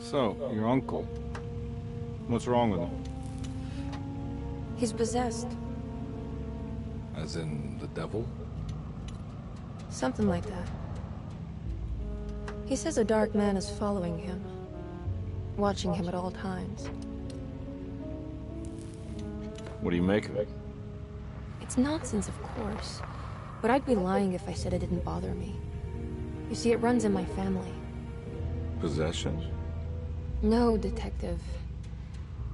So, your uncle. What's wrong with him? He's possessed. As in the devil? Something like that. He says a dark man is following him, watching him at all times. What do you make of it? It's nonsense, of course, but I'd be lying if I said it didn't bother me. You see, it runs in my family. Possession? No, Detective.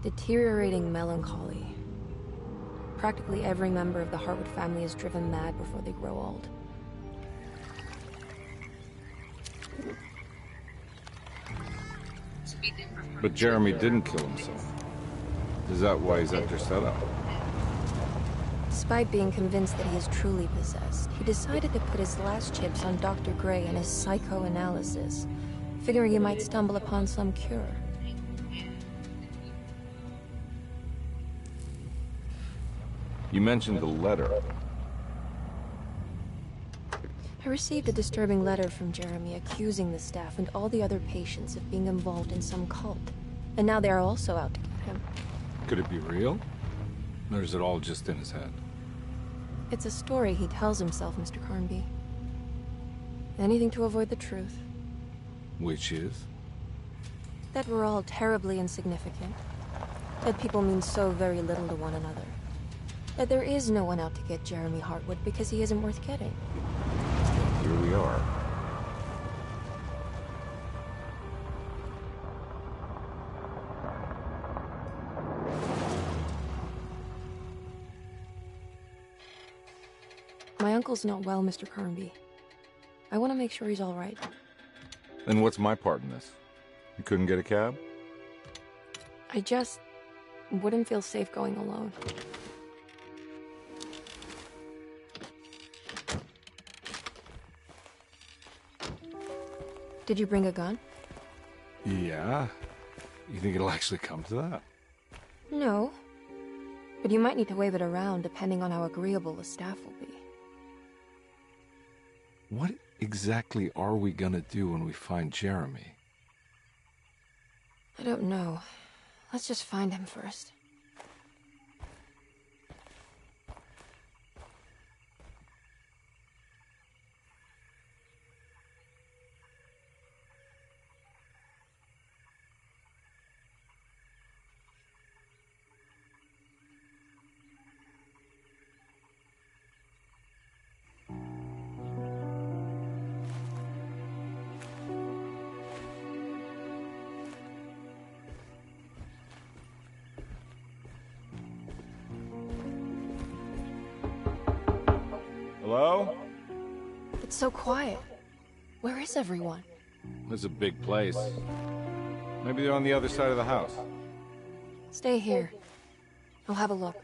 Deteriorating melancholy. Practically every member of the Hartwood family is driven mad before they grow old. But Jeremy didn't kill himself. Is that why he's at your setup? Despite being convinced that he is truly possessed, he decided to put his last chips on Dr. Gray and his psychoanalysis, figuring he might stumble upon some cure. You mentioned the letter. I received a disturbing letter from Jeremy accusing the staff and all the other patients of being involved in some cult. And now they are also out to get him. Could it be real? Or is it all just in his head? It's a story he tells himself, Mr. Carnby. Anything to avoid the truth. Which is? That we're all terribly insignificant. That people mean so very little to one another. That there is no one out to get Jeremy Hartwood because he isn't worth getting. Here we are. My uncle's not well, Mr. Carnby. I want to make sure he's all right. Then what's my part in this? You couldn't get a cab? I just wouldn't feel safe going alone. Did you bring a gun? Yeah. You think it'll actually come to that? No. But you might need to wave it around depending on how agreeable the staff will be. What exactly are we gonna do when we find Jeremy? I don't know. Let's just find him first. Hello? It's so quiet. Where is everyone? This is a big place. Maybe they're on the other side of the house. Stay here. I'll have a look.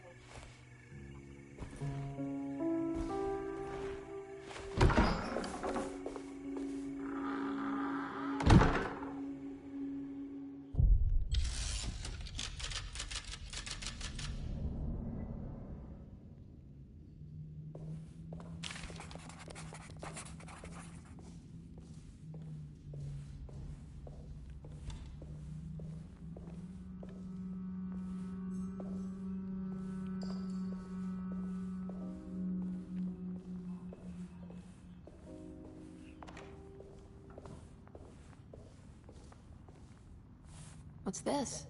What's this?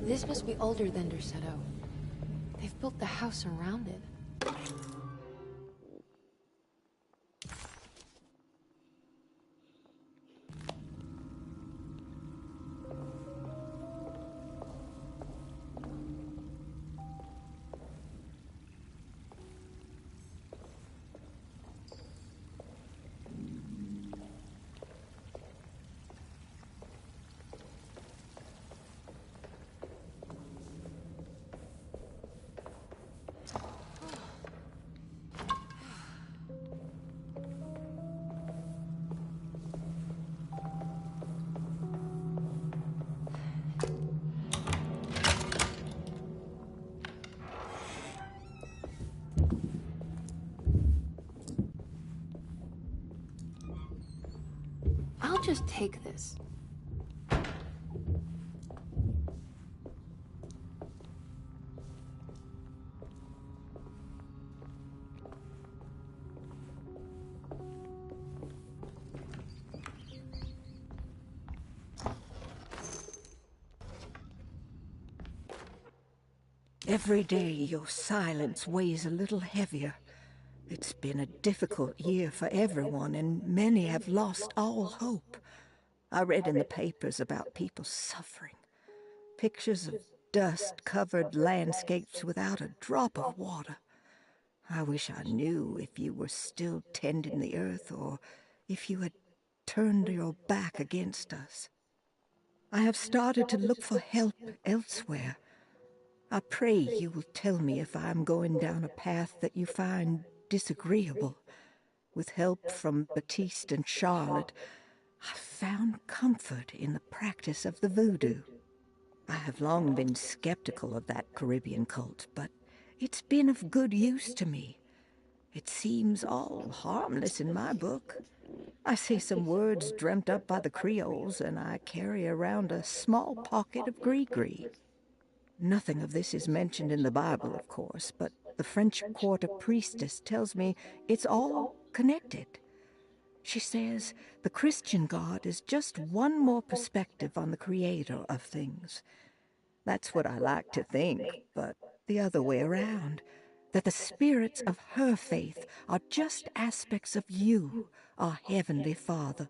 This must be older than Derceto. They've built the house around it. I'll just take this. Every day your silence weighs a little heavier. It's been a difficult year for everyone, and many have lost all hope. I read in the papers about people suffering. Pictures of dust-covered landscapes without a drop of water. I wish I knew if you were still tending the earth or if you had turned your back against us. I have started to look for help elsewhere. I pray you will tell me if I am going down a path that you find disagreeable. With help from Baptiste and Charlotte, I found comfort in the practice of the voodoo. I have long been skeptical of that Caribbean cult, but it's been of good use to me. It seems all harmless in my book. I say some words dreamt up by the Creoles, and I carry around a small pocket of gris-gris. Nothing of this is mentioned in the Bible, of course, but the French Quarter priestess tells me it's all connected. She says the Christian God is just one more perspective on the creator of things. That's what I like to think, but the other way around, that the spirits of her faith are just aspects of you, our Heavenly Father.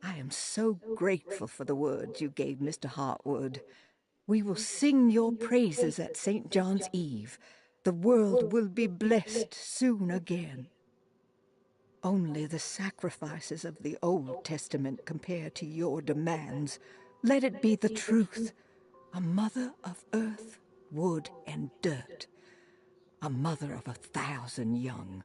I am so grateful for the words you gave Mr. Hartwood. We will sing your praises at St. John's Eve. The world will be blessed soon again. Only the sacrifices of the Old Testament compare to your demands. Let it be the truth. A mother of earth, wood, and dirt. A mother of 1,000 young.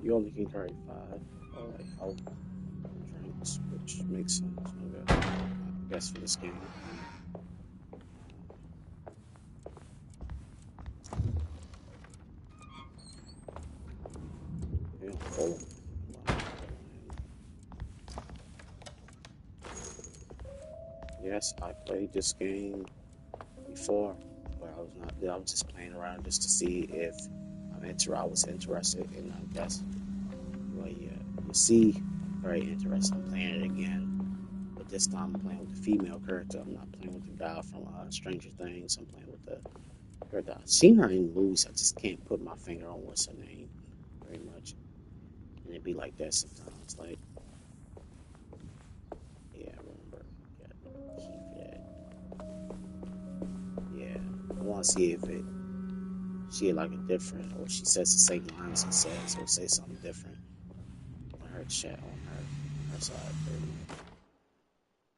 You only can carry 5 health drinks, which makes sense, I guess, for this game. Yeah, oh. Yes, I played this game before, but I was just playing around just to see if I was interested, and I guess, well, yeah, you see, very interested in playing it again, but this time I'm playing with the female character. I'm not playing with the guy from Stranger Things. I'm playing with the character. I've seen her in movies. I just can't put my finger on what's her name very much, and it'd be like that sometimes. Like, yeah, I remember. Yeah, I want to see if she had like a different, or she says the same lines he says, or say something different on her chat on her side.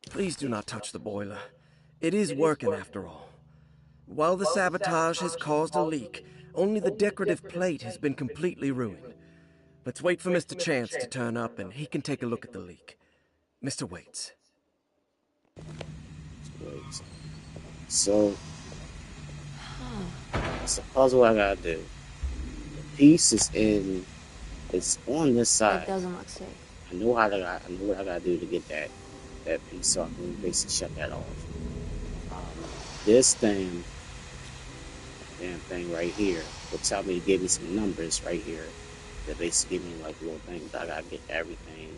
Please do not touch the boiler. It is working after all. While the sabotage has caused a leak, only the decorative plate has been completely ruined. Let's wait for Mr. Chance to turn up and he can take a look at the leak. Mr. Waits. Wait. So, it's a puzzle I gotta do. The piece is in. It's on this That side. doesn't look safe. I know what I gotta do to get that piece so I can basically shut that off. This damn thing right here will tell me to give me some numbers right here that basically give me like little things. I gotta get everything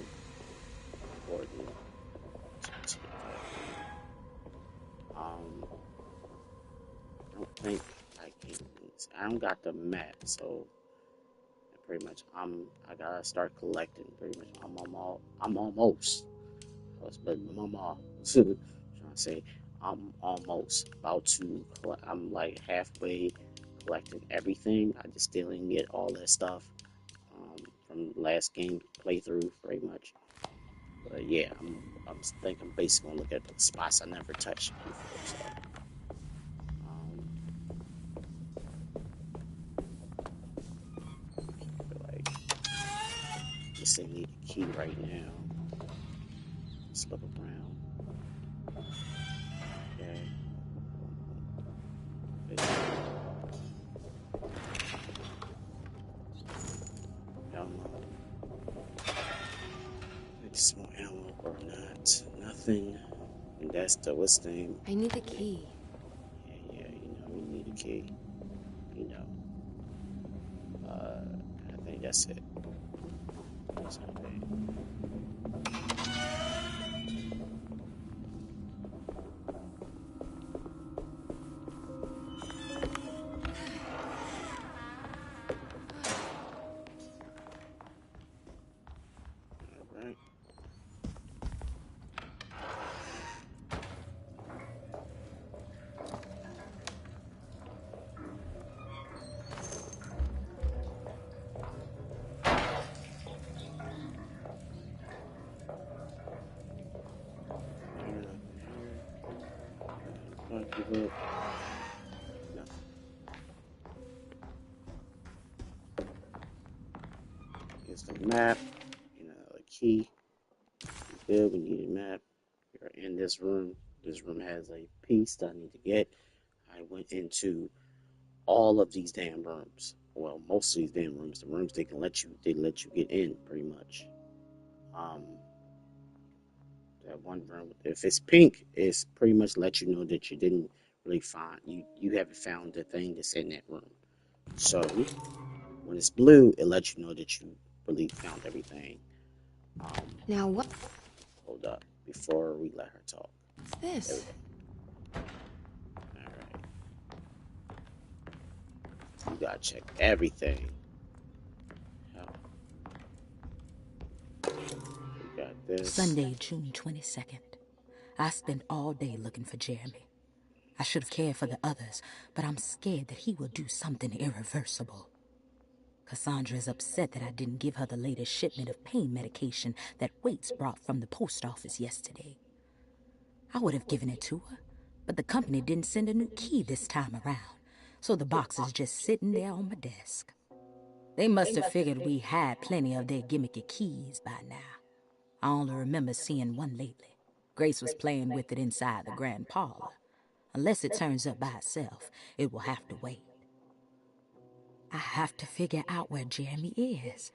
important. I don't think I can. I don't got the map, so pretty much I gotta start collecting. Pretty much I'm almost. But mama, trying to say I'm almost about to. I'm like halfway collecting everything. I just still didn't get all that stuff from last game playthrough, pretty much. But yeah, I'm thinking I'm basically gonna look at the spots I never touched before. So, I feel like this thing need a key right now. Let's look around. Okay. Small ammo or not. Nothing. And that's the what's the name? I need the key. Yeah, we need a key. I think that's it. That's okay. Alright. Give up. No. Here's the map. A key. Good. We need a map. We're in this room. This room has a piece that I need to get. I went into all of these damn rooms. Well, most of these damn rooms. The rooms they let you get in pretty much. That one room, if it's pink, it's pretty much let you know that you didn't really find you haven't found the thing that's in that room. So when it's blue, it lets you know that you really found everything. Now what? Hold up before we let her talk. What's this? Alright. You gotta check everything. We got this. Sunday, June 22nd. I spent all day looking for Jeremy. I should have cared for the others, but I'm scared that he will do something irreversible. Cassandra is upset that I didn't give her the latest shipment of pain medication that Waits brought from the post office yesterday. I would have given it to her, but the company didn't send a new key this time around, so the box is just sitting there on my desk. They must have figured we had plenty of their gimmicky keys by now. I only remember seeing one lately. Grace was playing with it inside the grand parlor. Unless it turns up by itself, it will have to wait. I have to figure out where Jeremy is.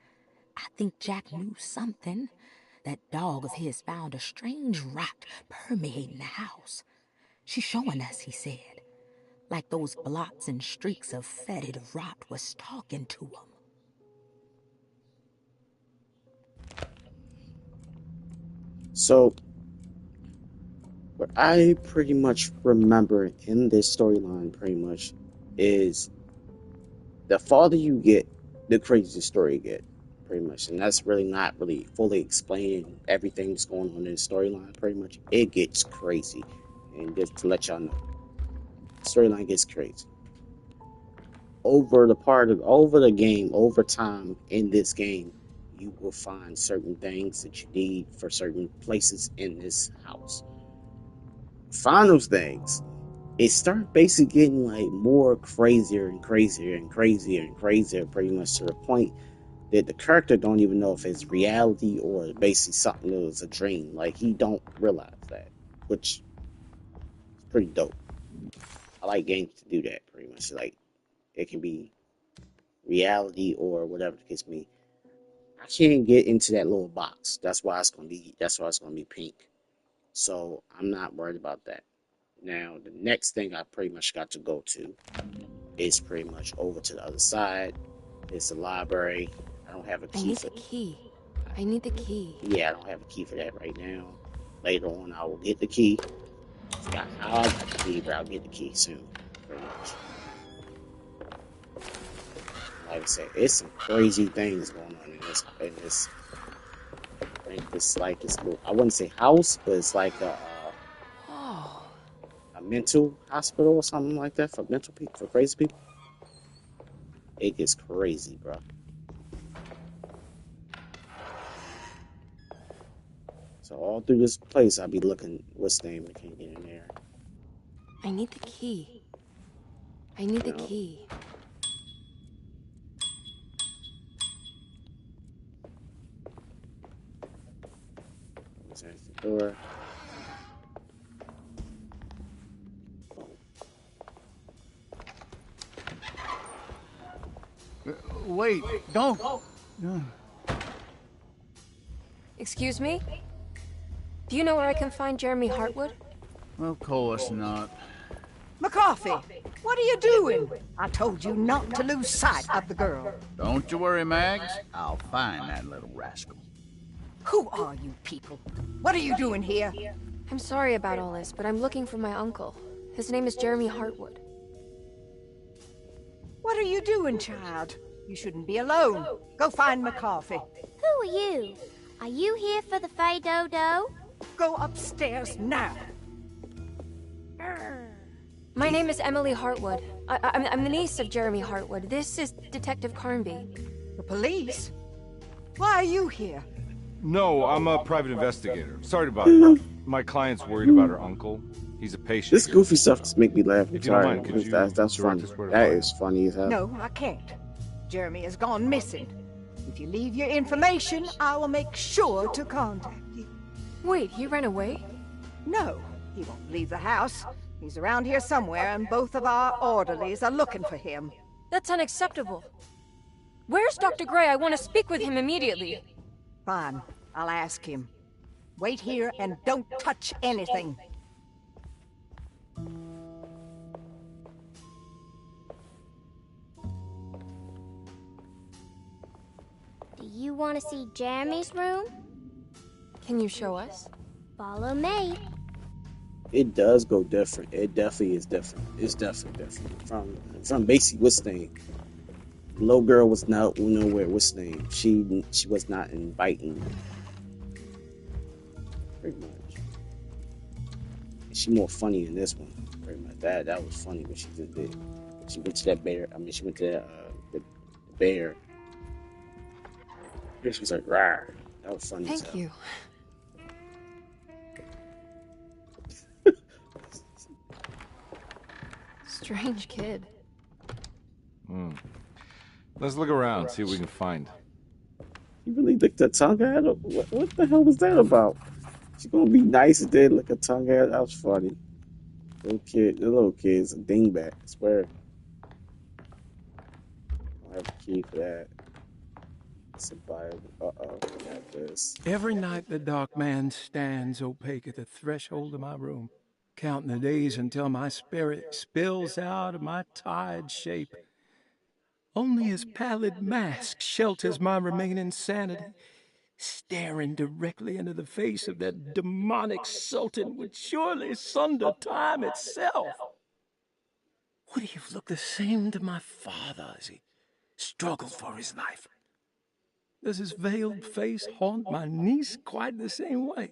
I think Jack knew something. That dog of his found a strange rot permeating the house. She's showing us, he said. Like those blots and streaks of fetid rot was talking to him. So, what I pretty much remember in this storyline pretty much is the farther you get, the crazier story you get, pretty much. And that's really not really fully explaining everything that's going on in the storyline, pretty much. It gets crazy. And just to let y'all know, the storyline gets crazy. Over the game, over time in this game, you will find certain things that you need for certain places in this house. Find those things, it started basically getting like more crazier and crazier and crazier and crazier, pretty much to the point that the character don't even know if it's reality or basically something that was a dream. Like he don't realize that, which is pretty dope. I like games to do that pretty much. Like it can be reality or whatever the case may be. I can't get into that little box. That's why it's gonna be. That's why it's gonna be pink. So I'm not worried about that. Now the next thing I pretty much got to go to is pretty much over to the other side. It's the library. I don't have a I key need for. the key. I need the key. Yeah, I don't have a key for that right now. Later on, I will get the key. Forgot how I got the key, but I'll get the key soon. Pretty much. Like I said, it's some crazy things going on in this. I think this like this little. I wouldn't say house, but it's like Oh, a mental hospital or something like that for mental people, for crazy people. It gets crazy, bro. So all through this place, I'll be looking. What's the name? I can't get in there. I need the key. I need the No. key. There's the door. Wait, don't. Excuse me? Do you know where I can find Jeremy Hartwood? Of course not. McCarthy, what are you doing? I told you not to lose sight of the girl. Don't you worry, Mags. I'll find that little rascal. Who are you people? What are you doing here? I'm sorry about all this, but I'm looking for my uncle. His name is Jeremy Hartwood. What are you doing, child? You shouldn't be alone. Go find McCarthy. Who are you? Are you here for the Fay Dodo? Go upstairs now. My name is Emily Hartwood. I'm the niece of Jeremy Hartwood. This is Detective Carnby. The police? Why are you here? No, I'm a private investigator. Sorry about it. My client's worried about her uncle. He's a patient. This goofy stuff just make me laugh. I'm If you don't sorry. mind, could you That's direct funny. us where to That find is funny as hell. No, I can't. Jeremy has gone missing. If you leave your information, I will make sure to contact you. Wait, he ran away? No, he won't leave the house. He's around here somewhere, and both of our orderlies are looking for him. That's unacceptable. Where's Dr. Gray? I want to speak with him immediately. Fine, I'll ask him. Wait here and don't touch anything. Do you want to see Jeremy's room? Can you show us? Follow me. It does go different. It definitely is different. It's definitely different. From basically what's the name? The little girl was not nowhere. What's the name? She was not inviting. Pretty much. She more funny in this one. Pretty much. That was funny what she just did. She went to that bear. I mean, she went to that, the bear. She was like, "Rawr." That was funny. as Thank hell. you. Strange kid. Let's look around, see what we can find. You really licked her tongue at her? What the hell was that about? She gonna be nice and then lick her tongue at her? That was funny. The little kid's a dingbat, I swear. I don't have a key for that. It's a Bible. Uh-oh, got this. Every night the dark man stands opaque at the threshold of my room, counting the days until my spirit spills out of my tired shape. Only his pallid mask shelters my remaining sanity. Staring directly into the face of that demonic sultan would surely sunder time itself. Would he have looked the same to my father as he struggled for his life? Does his veiled face haunt my niece quite the same way?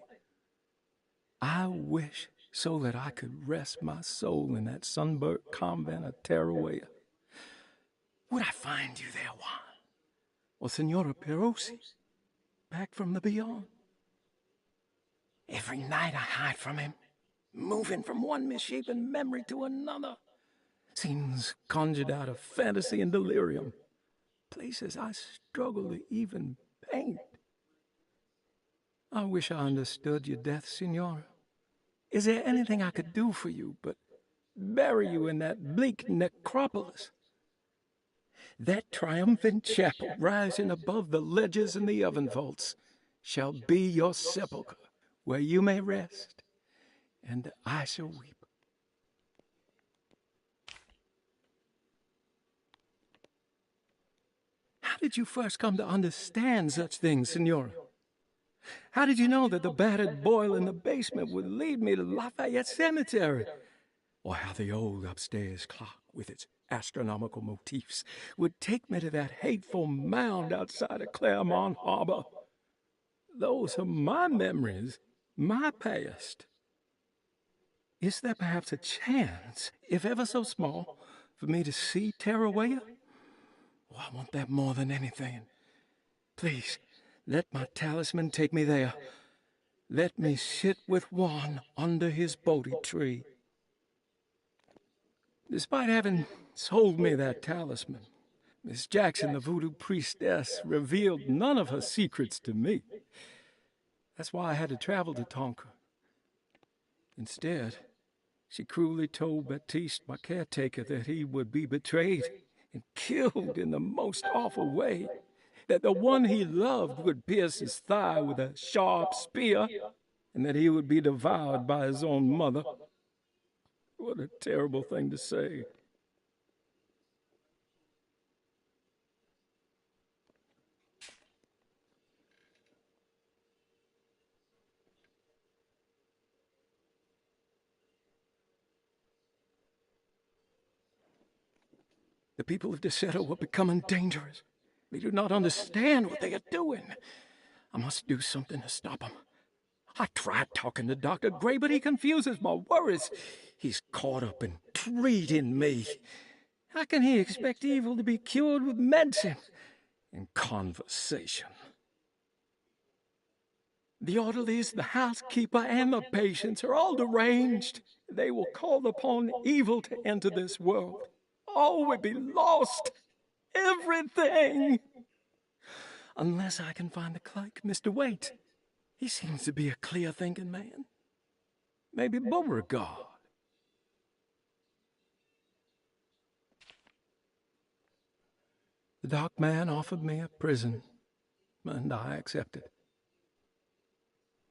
I wish so that I could rest my soul in that sunburnt convent of Tarawea. Would I find you there, Juan? Or Senora Perosi, back from the beyond? Every night I hide from him, moving from one misshapen memory to another. Scenes conjured out of fantasy and delirium. Places I struggle to even paint. I wish I understood your death, Signora. Is there anything I could do for you but bury you in that bleak necropolis? That triumphant chapel rising above the ledges and the oven vaults shall be your sepulchre, where you may rest, and I shall weep. How did you first come to understand such things, Signora? How did you know that the battered boil in the basement would lead me to Lafayette Cemetery? Or how the old upstairs clock, with its astronomical motifs, would take me to that hateful mound outside of Claremont Harbor? Those are my memories, my past. Is there perhaps a chance, if ever so small, for me to see Tarawaya? Oh, I want that more than anything. Please, let my talisman take me there. Let me sit with Juan under his Bodhi tree. Despite having sold me that talisman, Miss Jackson, the voodoo priestess, revealed none of her secrets to me. That's why I had to travel to Tonka. Instead, she cruelly told Baptiste, my caretaker, that he would be betrayed and killed in the most awful way, that the one he loved would pierce his thigh with a sharp spear, and that he would be devoured by his own mother. What a terrible thing to say. The people of Deseto are becoming dangerous. They do not understand what they are doing. I must do something to stop them. I tried talking to Dr. Gray, but he confuses my worries. He's caught up in treating me. How can he expect evil to be cured with medicine and conversation? The orderlies, the housekeeper, and the patients are all deranged. They will call upon evil to enter this world. All will be lost. Everything. Unless I can find the clerk, Mr. Waite. He seems to be a clear-thinking man. Maybe Beauregard. The dark man offered me a prison, and I accepted.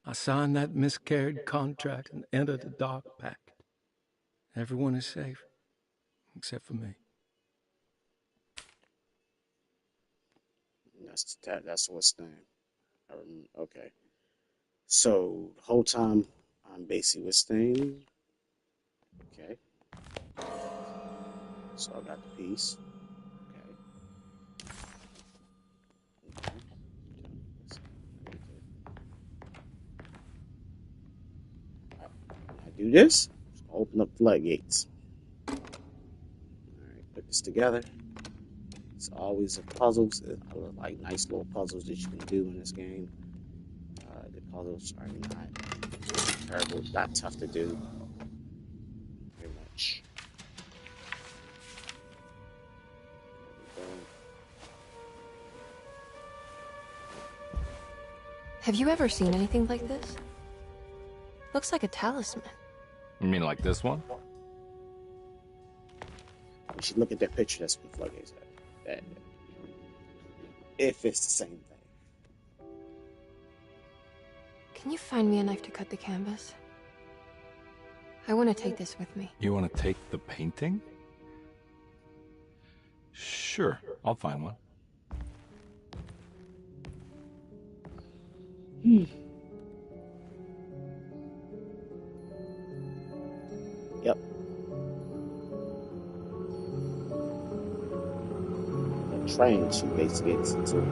I signed that miscarried contract and entered the dark pact. Everyone is safe, except for me. That's what's name. I remember. Okay. So the whole time I'm basically with Sting. Okay. So I got the piece. Okay. Alright. When I do this, open up floodgates. Alright, put this together. It's always a puzzles. I like nice little puzzles that you can do in this game. The puzzles are not terrible, not tough to do. Very much. There we go. Have you ever seen anything like this? Looks like a talisman. You mean like this one? You should look at that picture that's been floodgates. If it's the same thing. Can you find me a knife to cut the canvas? I want to take this with me. You want to take the painting? Sure, I'll find one. Yep. The train she basically gets into.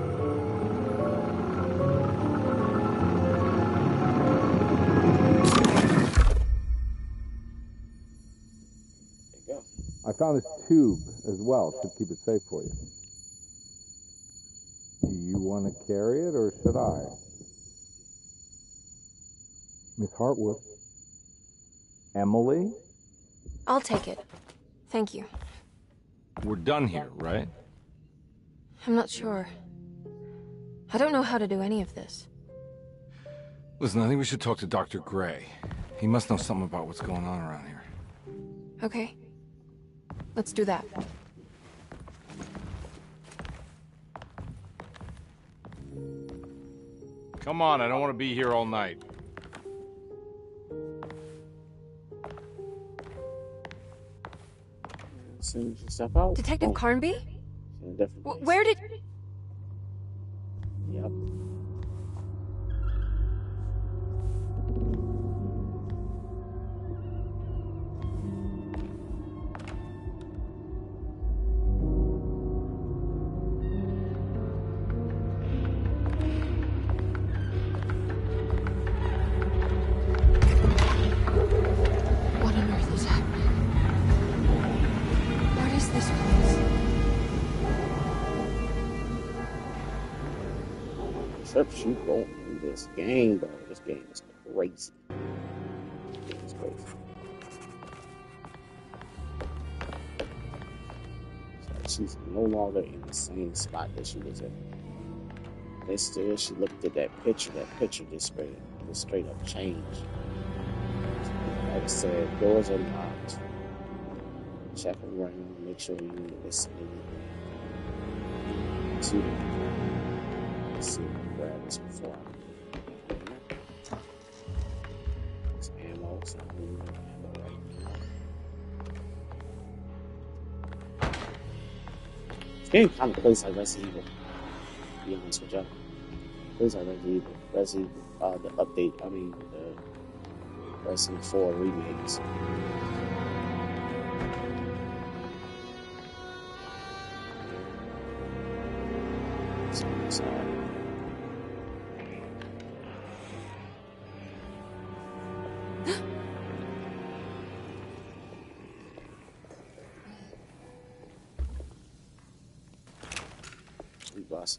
I found this tube as well. Should keep it safe for you. Do you want to carry it, or should I? Miss Hartwood. Emily? I'll take it. Thank you. We're done here, right? I'm not sure. I don't know how to do any of this. Listen, I think we should talk to Dr. Gray. He must know something about what's going on around here. Okay. Let's do that. Come on, I don't want to be here all night. Send yourself out. Detective Carnby? Where Where did... Yep. What on earth is happening? What is this place? Except you going in this game, bro. This game is crazy. It's crazy. So she's no longer in the same spot that she was in. Instead, she looked at that picture. That picture just straight up changed. Like I said, doors are locked. Check around, make sure you ain't missing anything. Let's see if I can grab this before I It's ammo, so I don't need ammo right now. This game kind of plays like Resident Evil, to be honest with y'all. Plays like Resident Evil, the update, the Resident 4 remakes. So, boss.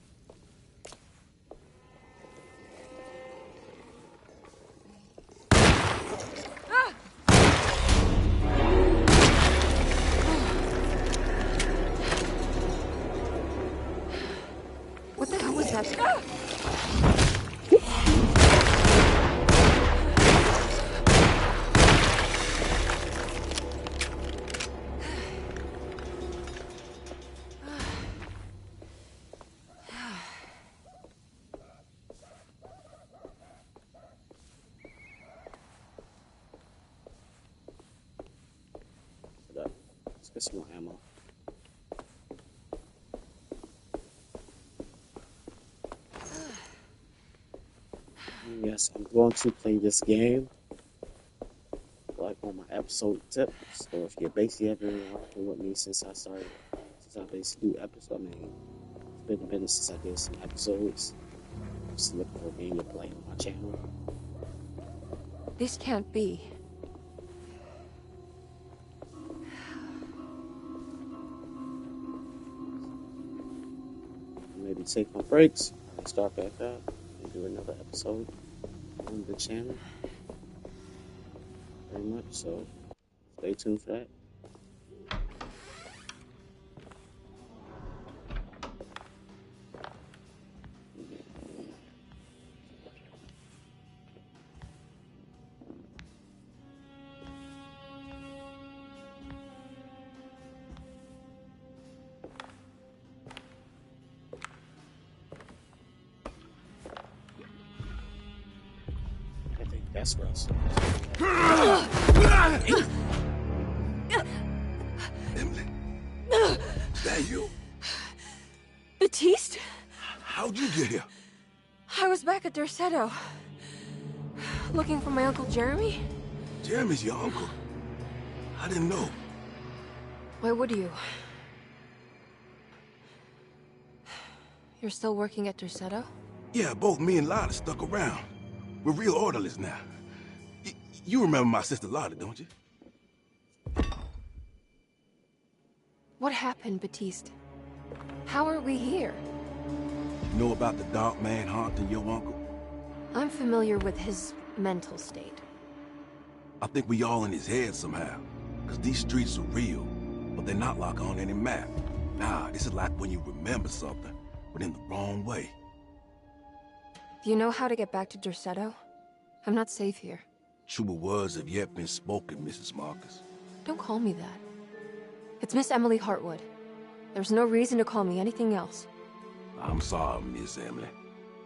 What the hell was that? Let's get some more ammo. Yes, I'm going to play this game like on my episode tip. So if you're basically have been working with me since I basically do episodes, it's been a minute since I did some episodes. I'm just looking for a game to play on my channel. This can't be. Maybe take my breaks and start back up and do another episode on the channel. Very much so. Stay tuned for that. I think that's Russ. Emily, is that you? Baptiste? How'd you get here? I was back at Derceto. Looking for my Uncle Jeremy? Jeremy's your uncle. I didn't know. Why would you? You're still working at Derceto? Yeah, both me and Lotta stuck around. We're real orderlies now. You remember my sister Lotta, don't you? What happened, Baptiste? How are we here? You know about the dark man haunting your uncle? I'm familiar with his mental state. I think we all in his head somehow. Because these streets are real, but they're not like on any map. Nah, this is like when you remember something, but in the wrong way. Do you know how to get back to Derceto? I'm not safe here. Truer words have yet been spoken, Mrs. Marcus. Don't call me that. It's Miss Emily Hartwood. There's no reason to call me anything else. I'm sorry, Miss Emily.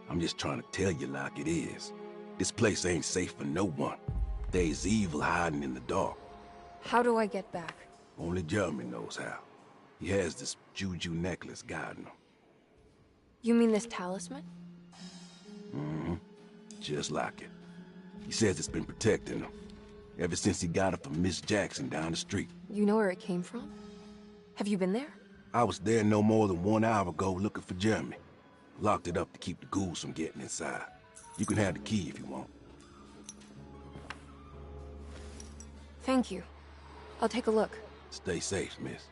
I'm just trying to tell you like it is. This place ain't safe for no one. There's evil hiding in the dark. How do I get back? Only Jeremy knows how. He has this juju necklace guiding him. You mean this talisman? Mm-hmm. Just like it. He says it's been protecting him ever since he got it from Miss Jackson down the street. You know where it came from? Have you been there? I was there no more than 1 hour ago looking for Jeremy. Locked it up to keep the ghouls from getting inside. You can have the key if you want. Thank you. I'll take a look. Stay safe, miss.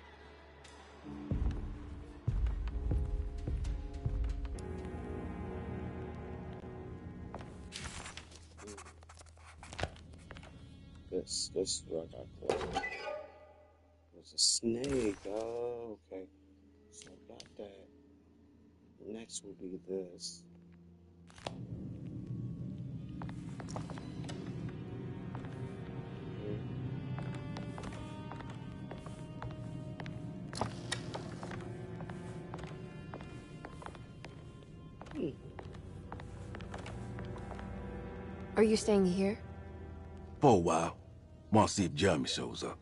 This is where I got close. There's a snake. Oh, okay. So I got that. Next will be this. Are you staying here? For a while. Want to see if Jeremy shows up.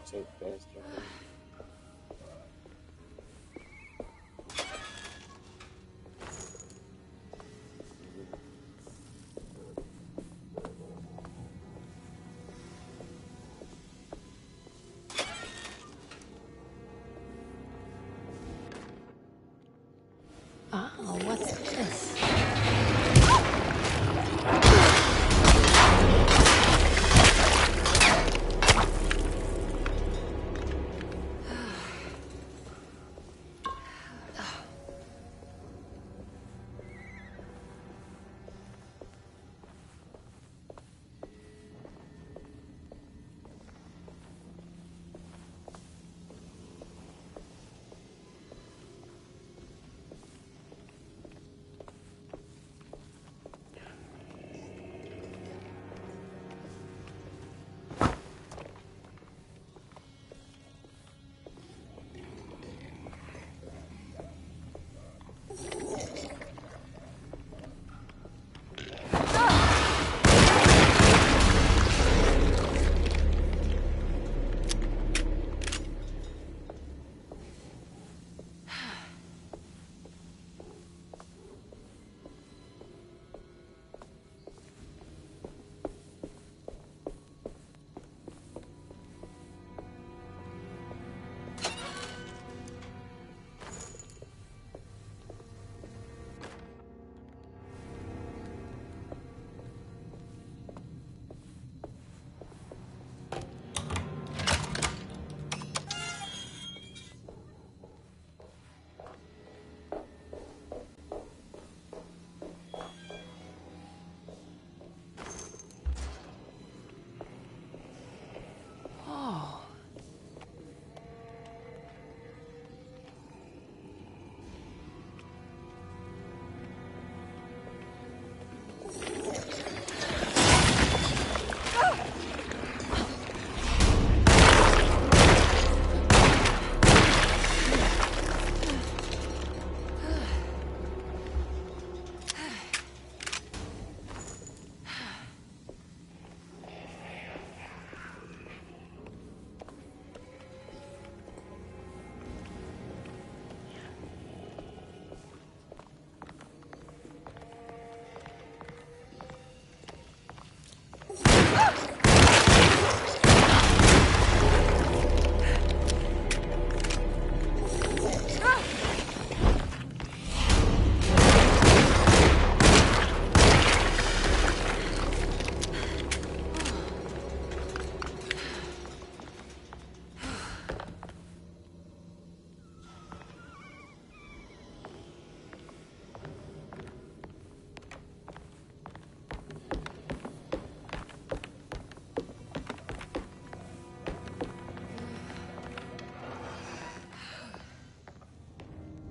Take faster. Oh, what's this?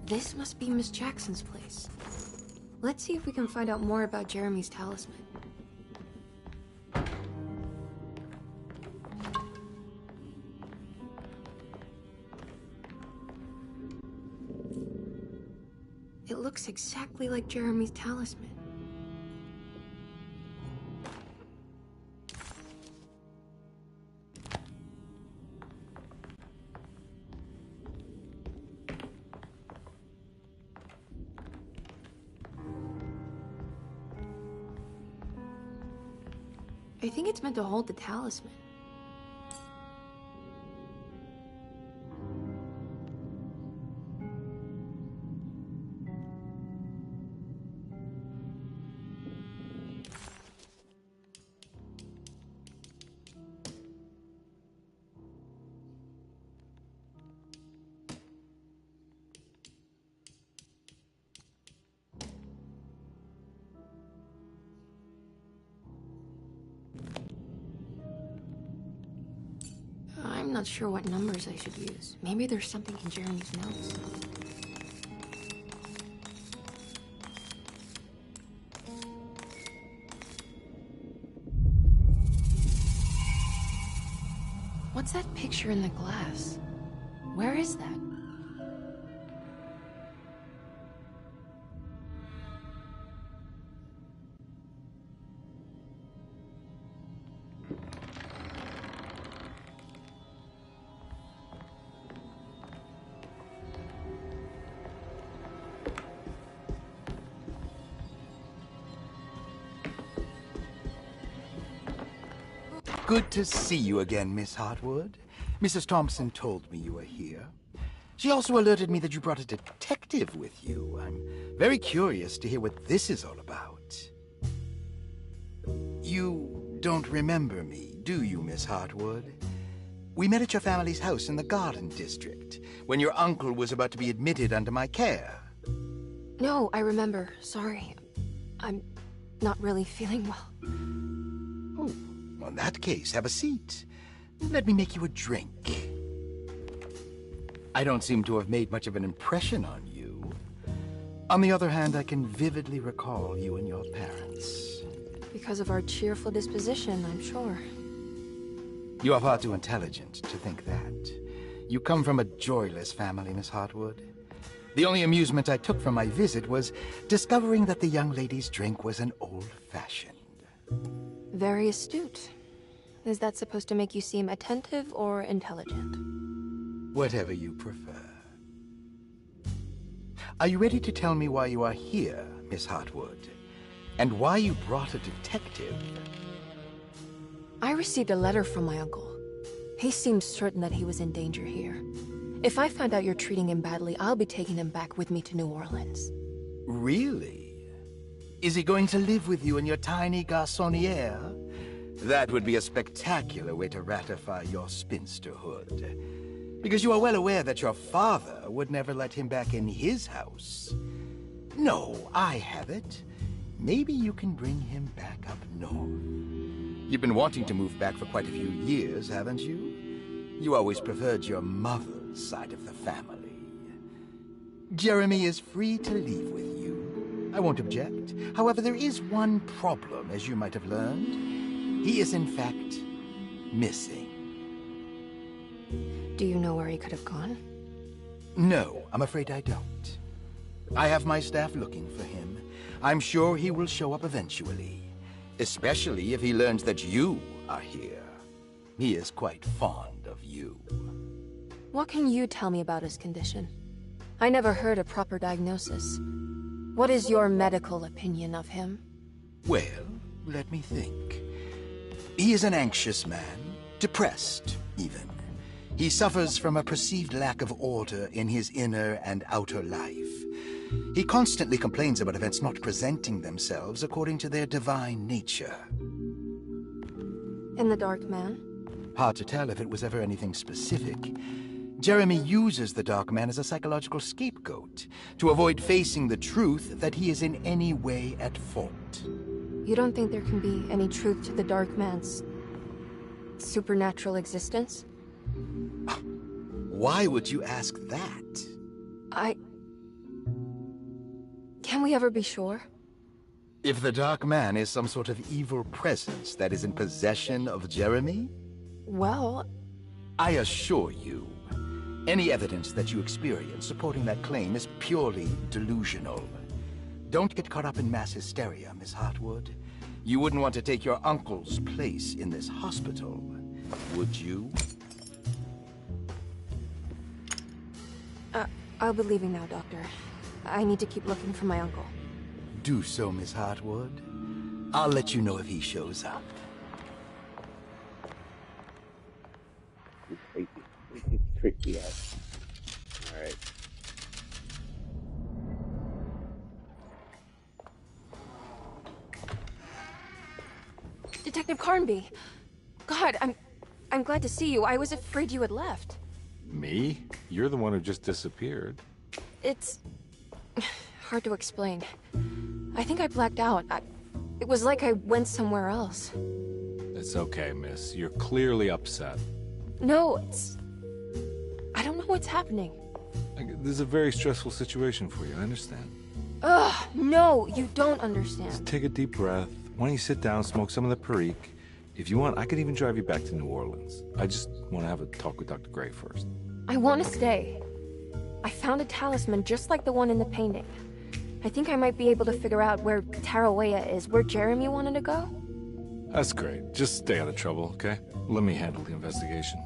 This must be Miss Jackson's place. Let's see if we can find out more about Jeremy's talisman. It looks exactly like Jeremy's talisman. I think it's meant to hold the talisman. I'm not sure what numbers I should use. Maybe there's something in Jeremy's notes. What's that picture in the glass? Where is that? Good to see you again, Miss Hartwood. Mrs. Thompson told me you were here. She also alerted me that you brought a detective with you. I'm very curious to hear what this is all about. You don't remember me, do you, Miss Hartwood? We met at your family's house in the Garden District, when your uncle was about to be admitted under my care. No, I remember. Sorry. I'm not really feeling well. In that case, have a seat. Let me make you a drink. I don't seem to have made much of an impression on you. On the other hand, I can vividly recall you and your parents. Because of our cheerful disposition, I'm sure. You are far too intelligent to think that. You come from a joyless family, Miss Hartwood. The only amusement I took from my visit was discovering that the young lady's drink was an old-fashioned. Very astute. Is that supposed to make you seem attentive or intelligent? Whatever you prefer. Are you ready to tell me why you are here, Miss Hartwood? And why you brought a detective? I received a letter from my uncle. He seemed certain that he was in danger here. If I find out you're treating him badly, I'll be taking him back with me to New Orleans. Really? Is he going to live with you in your tiny garçonniere? That would be a spectacular way to ratify your spinsterhood. Because you are well aware that your father would never let him back in his house. No, I have it. Maybe you can bring him back up north. You've been wanting to move back for quite a few years, haven't you? You always preferred your mother's side of the family. Jeremy is free to leave with you. I won't object. However, there is one problem, as you might have learned. He is, in fact, missing. Do you know where he could have gone? No, I'm afraid I don't. I have my staff looking for him. I'm sure he will show up eventually. Especially if he learns that you are here. He is quite fond of you. What can you tell me about his condition? I never heard a proper diagnosis. What is your medical opinion of him? Well, let me think. He is an anxious man, depressed, even. He suffers from a perceived lack of order in his inner and outer life. He constantly complains about events not presenting themselves according to their divine nature. And the Dark Man? Hard to tell if it was ever anything specific. Jeremy uses the Dark Man as a psychological scapegoat to avoid facing the truth that he is in any way at fault. You don't think there can be any truth to the Dark Man's supernatural existence? Why would you ask that? Can we ever be sure? If the Dark Man is some sort of evil presence that is in possession of Jeremy? Well... I assure you, any evidence that you experience supporting that claim is purely delusional. Don't get caught up in mass hysteria, Miss Hartwood. You wouldn't want to take your uncle's place in this hospital, would you? I'll be leaving now, Doctor. I need to keep looking for my uncle. Do so, Miss Hartwood. I'll let you know if he shows up. Creepy out. Alright. Detective Carnby! God, I'm glad to see you. I was afraid you had left. Me? You're the one who just disappeared. It's... hard to explain. I think I blacked out. It was like I went somewhere else. It's okay, miss. You're clearly upset. No, it's... I don't know what's happening. This is a very stressful situation for you, I understand. Ugh, no, you don't understand. Just take a deep breath. Why don't you sit down, smoke some of the Perique? If you want, I could even drive you back to New Orleans. I just want to have a talk with Dr. Gray first. I want to stay. I found a talisman just like the one in the painting. I think I might be able to figure out where Tarawea is, where Jeremy wanted to go. That's great. Just stay out of trouble, okay? Let me handle the investigation.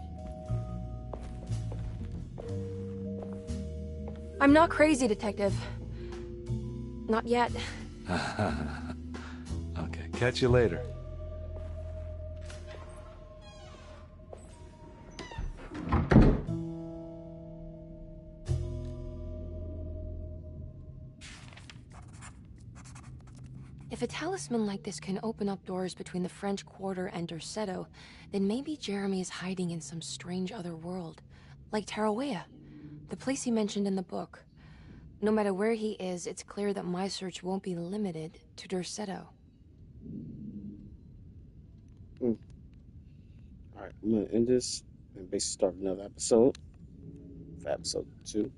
I'm not crazy, Detective. Not yet. Okay, catch you later. If a talisman like this can open up doors between the French Quarter and Derceto, then maybe Jeremy is hiding in some strange other world. Like Tarawea, the place he mentioned in the book. No matter where he is, it's clear that my search won't be limited to Derceto. Alright, I'm gonna end this and basically start another episode. For episode 2.